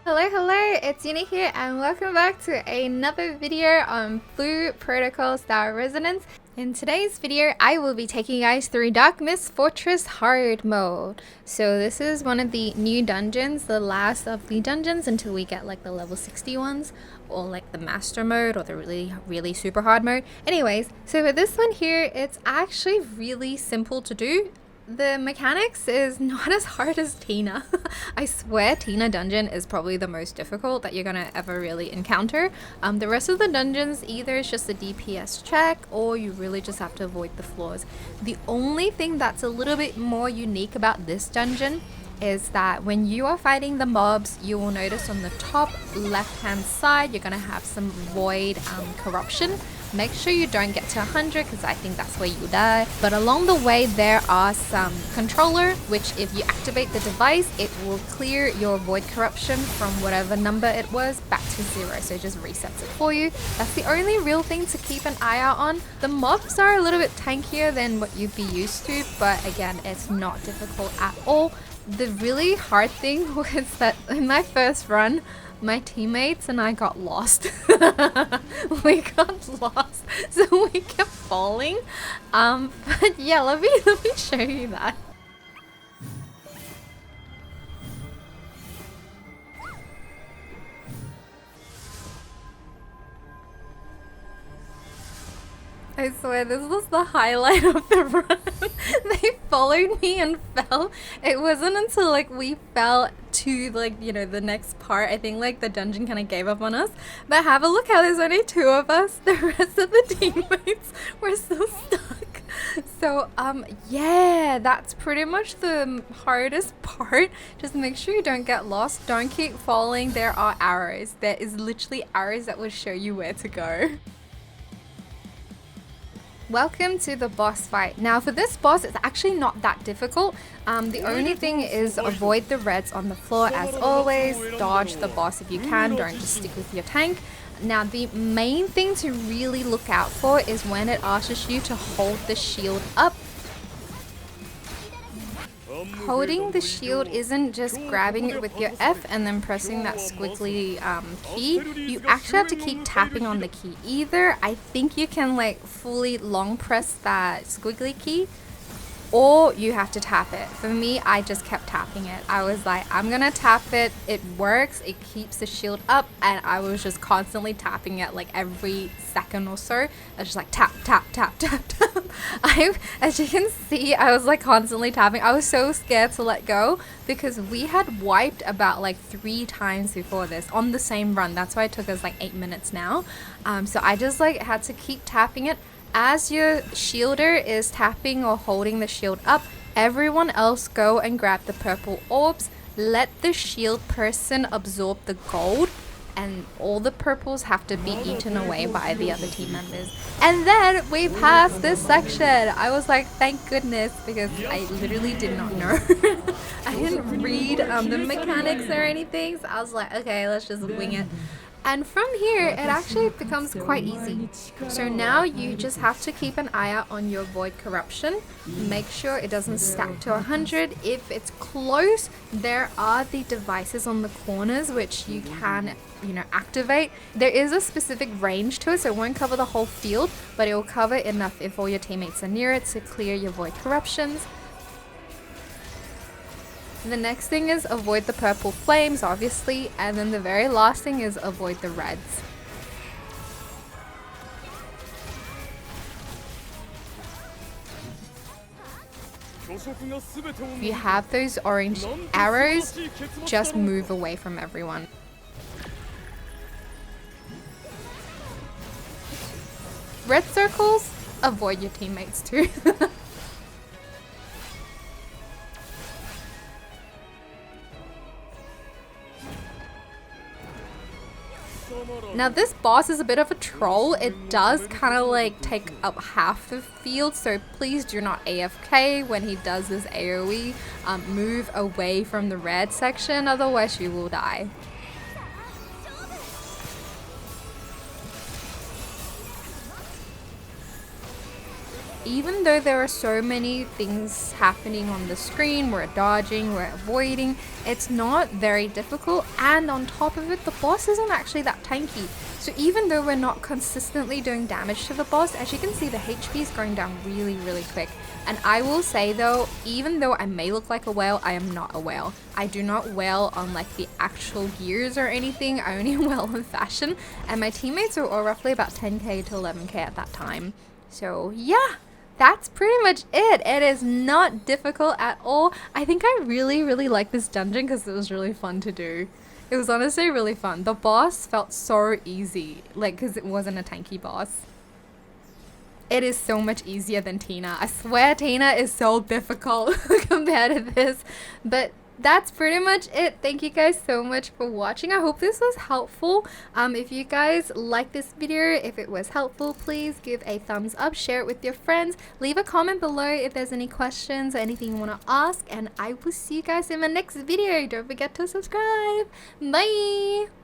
Hello, it's Yuni here and welcome back to another video on Blue Protocol Star Resonance. In today's video, I will be taking you guys through Dark Mist Fortress Hard mode. So this is one of the new dungeons, the last of the dungeons until we get like the level 60 ones or like the master mode or the really super hard mode. Anyways, so for this one here, it's actually really simple to do. The mechanics is not as hard as Tina. I swear Tina dungeon is probably the most difficult that you're gonna ever really encounter. The rest of the dungeons either is just a DPS check or you really just have to avoid the floors. The only thing that's a little bit more unique about this dungeon is that when you are fighting the mobs, you will notice on the top left hand side you're gonna have some void corruption. Make sure you don't get to 100 because I think that's where you die. But along the way there are some controller, which if you activate the device, it will clear your void corruption from whatever number it was back to 0. So it just resets it for you. That's the only real thing to keep an eye out on. The mobs are a little bit tankier than what you'd be used to, but again, it's not difficult at all. The really hard thing was that in my first run, my teammates and I got lost. We got lost, so we kept falling. But yeah, let me show you that. I swear this was the highlight of the run. They followed me and fell. It wasn't until like we fell to like, you know, the next part, I think like the dungeon kind of gave up on us. But have a look how there's only 2 of us. The rest of the teammates were still stuck. So yeah, that's pretty much the hardest part. Just make sure you don't get lost. Don't keep falling. There are arrows. There is literally arrows that will show you where to go. Welcome to the boss fight. Now for this boss, it's actually not that difficult. The only thing is avoid the reds on the floor as always. Dodge the boss if you can, don't just stick with your tank. Now the main thing to really look out for is when it asks you to hold the shield up. Holding the shield isn't just grabbing it with your F and then pressing that squiggly key. You actually have to keep tapping on the key. Either I think you can like fully long press that squiggly key, or you have to tap it. For me, I just kept tapping it. I was like, I'm gonna tap it. It works. It keeps the shield up, and I was just constantly tapping it like every second or so. I was just like tap, tap, tap, tap, tap. As you can see, I was like constantly tapping. I was so scared to let go because we had wiped about like 3 times before this on the same run. That's why it took us like 8 minutes now. So I just like had to keep tapping it. As your shielder is tapping or holding the shield up, everyone else go and grab the purple orbs. Let the shield person absorb the gold, and all the purples have to be eaten away by the other team members. And then we passed this section. I was like, thank goodness, because I literally did not know. I didn't read the mechanics or anything, so I was like, okay, let's just wing it. And from here, it actually becomes quite easy. So now you just have to keep an eye out on your void corruption. Make sure it doesn't stack to 100. If it's close, there are the devices on the corners which you can, you know, activate. There is a specific range to it, so it won't cover the whole field, but it will cover enough if all your teammates are near it to clear your void corruptions. The next thing is avoid the purple flames, obviously, and then the very last thing is avoid the reds. If you have those orange arrows, just move away from everyone. Red circles, avoid your teammates too. Now this boss is a bit of a troll. It does kind of like take up half the field, so please do not AFK when he does this AoE. Move away from the red section, otherwise you will die. even though there are so many things happening on the screen, we're dodging, we're avoiding, it's not very difficult, and on top of it, the boss isn't actually that tanky. So even though we're not consistently doing damage to the boss, as you can see, the HP is going down really, really quick. And I will say though, even though I may look like a whale, I am not a whale. I do not whale on like the actual gears or anything. I only whale on fashion, and my teammates are all roughly about 10k to 11k at that time. So yeah, that's pretty much it. It is not difficult at all. I think I really, really like this dungeon because it was really fun to do. It was honestly really fun. The boss felt so easy, like, because it wasn't a tanky boss. It is so much easier than Tina. I swear Tina is so difficult compared to this. But that's pretty much it. Thank you guys so much for watching. I hope this was helpful. If you guys like this video, if it was helpful, please give a thumbs up, share it with your friends, leave a comment below if there's any questions or anything you want to ask, and I will see you guys in my next video. Don't forget to subscribe. Bye.